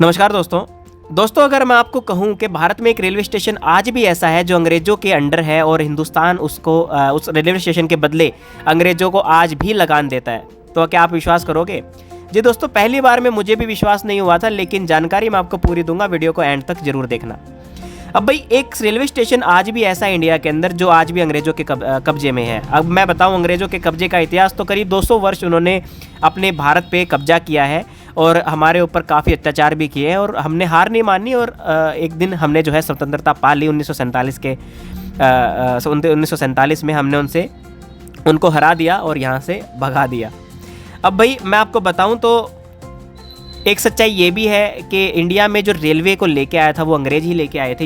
नमस्कार दोस्तों, अगर मैं आपको कहूं कि भारत में एक रेलवे स्टेशन आज भी ऐसा है जो अंग्रेज़ों के अंडर है और हिंदुस्तान उसको उस रेलवे स्टेशन के बदले अंग्रेज़ों को आज भी लगान देता है, तो क्या आप विश्वास करोगे? जी दोस्तों, पहली बार में मुझे भी विश्वास नहीं हुआ था, लेकिन जानकारी मैं आपको पूरी दूंगा, वीडियो को एंड तक जरूर देखना। अब भाई एक रेलवे स्टेशन आज भी ऐसा है इंडिया के अंदर जो आज भी अंग्रेज़ों के कब्जे में है। अब मैं बताऊं अंग्रेज़ों के कब्जे का इतिहास, तो करीब 200 वर्ष उन्होंने अपने भारत पे कब्जा किया है और हमारे ऊपर काफ़ी अत्याचार भी किए हैं और हमने हार नहीं मानी और एक दिन हमने जो है स्वतंत्रता पा ली 1947 में हमने उनको हरा दिया और यहाँ से भगा दिया। अब भाई मैं आपको बताऊं तो एक सच्चाई ये भी है कि इंडिया में जो रेलवे को लेके आया था वो अंग्रेज़ ही लेके आए थे।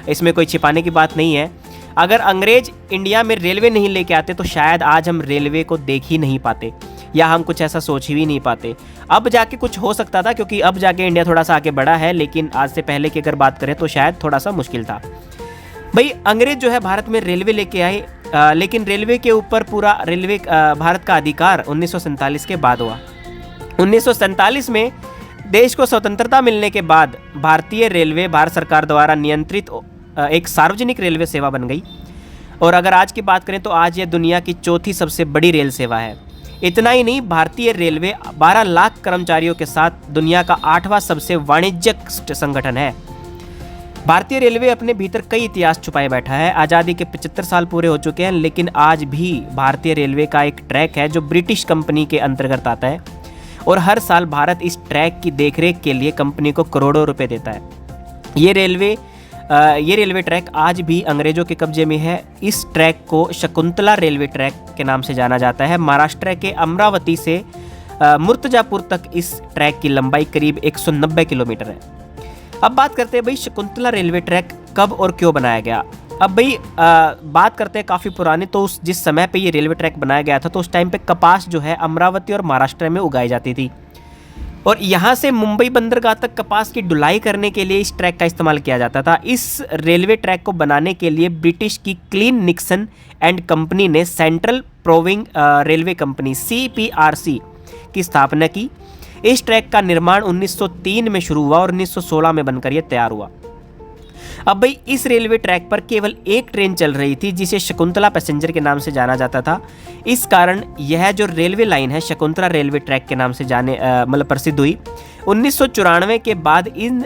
इसमें कोई छिपाने की बात नहीं है। अगर अंग्रेज़ इंडिया में रेलवे नहीं लेके आते तो शायद आज हम रेलवे को देख ही नहीं पाते या हम कुछ ऐसा सोच ही नहीं पाते। अब जाके कुछ हो सकता था क्योंकि अब जाके इंडिया थोड़ा सा आगे बढ़ा है, लेकिन आज से पहले की अगर बात करें तो शायद थोड़ा सा मुश्किल था। भाई अंग्रेज़ जो है भारत में रेलवे लेके आए, लेकिन रेलवे के ऊपर पूरा भारत का अधिकार 1947 के बाद हुआ। 1947 में देश को स्वतंत्रता मिलने के बाद भारतीय रेलवे भारत सरकार द्वारा नियंत्रित एक सार्वजनिक रेलवे सेवा बन गई। और अगर आज की बात करें तो आज यह दुनिया की चौथी सबसे बड़ी रेल सेवा है। इतना ही नहीं, भारतीय रेलवे 12 लाख कर्मचारियों के साथ दुनिया का 8वां सबसे वाणिज्यिक संगठन है। भारतीय रेलवे अपने भीतर कई इतिहास छुपाए बैठा है। आज़ादी के 75 साल पूरे हो चुके हैं, लेकिन आज भी भारतीय रेलवे का एक ट्रैक है जो ब्रिटिश कंपनी के अंतर्गत आता है और हर साल भारत इस ट्रैक की देखरेख के लिए कंपनी को करोड़ों रुपए देता है। ये रेलवे ट्रैक आज भी अंग्रेज़ों के कब्जे में है। इस ट्रैक को शकुंतला रेलवे ट्रैक के नाम से जाना जाता है। महाराष्ट्र के अमरावती से मुर्तजापुर तक इस ट्रैक की लंबाई करीब 190 किलोमीटर है। अब बात करते हैं भाई शकुंतला रेलवे ट्रैक कब और क्यों बनाया गया। अब भाई बात करते हैं काफ़ी पुरानी, तो जिस समय पे ये रेलवे ट्रैक बनाया गया था तो उस टाइम पे कपास जो है अमरावती और महाराष्ट्र में उगाई जाती थी और यहाँ से मुंबई बंदरगाह तक कपास की ढुलाई करने के लिए इस ट्रैक का इस्तेमाल किया जाता था। इस रेलवे ट्रैक को बनाने के लिए ब्रिटिश की क्लीन निक्सन एंड कंपनी ने central proving railway company CPRC की स्थापना की। इस ट्रैक का निर्माण 1903 में शुरू हुआ और 1916 में बनकर यह तैयार हुआ। अब भाई इस रेलवे ट्रैक पर केवल एक ट्रेन चल रही थी जिसे शकुंतला पैसेंजर के नाम से जाना जाता था। इस कारण यह जो रेलवे लाइन है शकुंतला रेलवे ट्रैक के नाम से प्रसिद्ध हुई। 1994 के बाद इन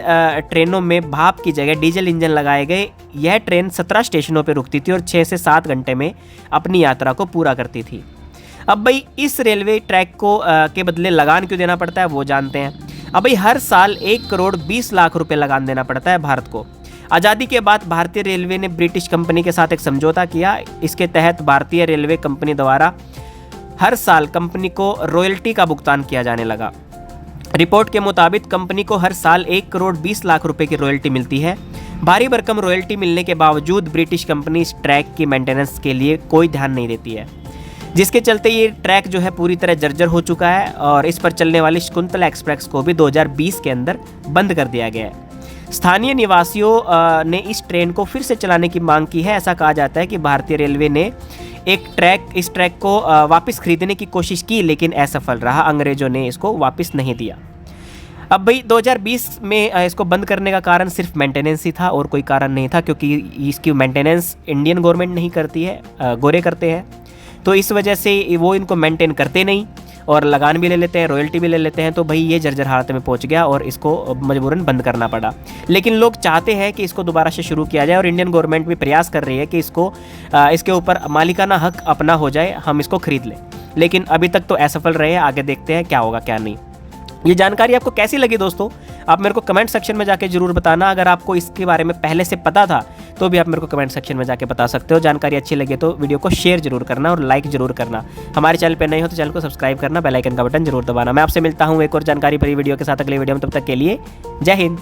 ट्रेनों में भाप की जगह डीजल इंजन लगाए गए। यह ट्रेन 17 स्टेशनों पर रुकती थी और 6 से 7 घंटे में अपनी यात्रा को पूरा करती थी। अब भाई इस रेलवे ट्रैक को के बदले लगान क्यों देना पड़ता है वो जानते हैं। अब भाई हर साल 1 करोड़ 20 लाख रुपए लगान देना पड़ता है भारत को। आज़ादी के बाद भारतीय रेलवे ने ब्रिटिश कंपनी के साथ एक समझौता किया। इसके तहत भारतीय रेलवे कंपनी द्वारा हर साल कंपनी को रॉयल्टी का भुगतान किया जाने लगा। रिपोर्ट के मुताबिक कंपनी को हर साल 1 करोड़ 20 लाख रुपए की रॉयल्टी मिलती है। भारी भरकम रॉयल्टी मिलने के बावजूद ब्रिटिश कंपनी इस ट्रैक की मेंटेनेंस के लिए कोई ध्यान नहीं देती है, जिसके चलते ये ट्रैक जो है पूरी तरह जर्जर हो चुका है और इस पर चलने वाली शकुंतला एक्सप्रेस को भी 2020 के अंदर बंद कर दिया गया है। स्थानीय निवासियों ने इस ट्रेन को फिर से चलाने की मांग की है। ऐसा कहा जाता है कि भारतीय रेलवे ने इस ट्रैक को वापस खरीदने की कोशिश की, लेकिन असफल रहा। अंग्रेजों ने इसको वापस नहीं दिया। अब भाई 2020 में इसको बंद करने का कारण सिर्फ मेंटेनेंस ही था और कोई कारण नहीं था, क्योंकि इसकी मेंटेनेंस इंडियन गवर्नमेंट नहीं करती है, गोरे करते हैं। तो इस वजह से वो इनको मेंटेन करते नहीं और लगान भी ले लेते हैं, रॉयल्टी भी ले लेते हैं। तो भाई ये जर्जर हालत में पहुंच गया और इसको मजबूरन बंद करना पड़ा। लेकिन लोग चाहते हैं कि इसको दोबारा से शुरू किया जाए और इंडियन गवर्नमेंट भी प्रयास कर रही है कि इसके ऊपर मालिकाना हक अपना हो जाए, हम इसको खरीद लें। लेकिन अभी तक तो असफल रहे हैं। आगे देखते हैं क्या होगा क्या नहीं। ये जानकारी आपको कैसी लगी दोस्तों, आप मेरे को कमेंट सेक्शन में जाके जरूर बताना। अगर आपको इसके बारे में पहले से पता था तो भी आप मेरे को कमेंट सेक्शन में जाके बता सकते हो। जानकारी अच्छी लगे तो वीडियो को शेयर जरूर करना और लाइक जरूर करना। हमारे चैनल पे नए हो तो चैनल को सब्सक्राइब करना, बेल आइकन का बटन जरूर दबाना। मैं आपसे मिलता हूँ एक और जानकारी भरी वीडियो के साथ अगले वीडियो में। तब तक के लिए जय हिंद।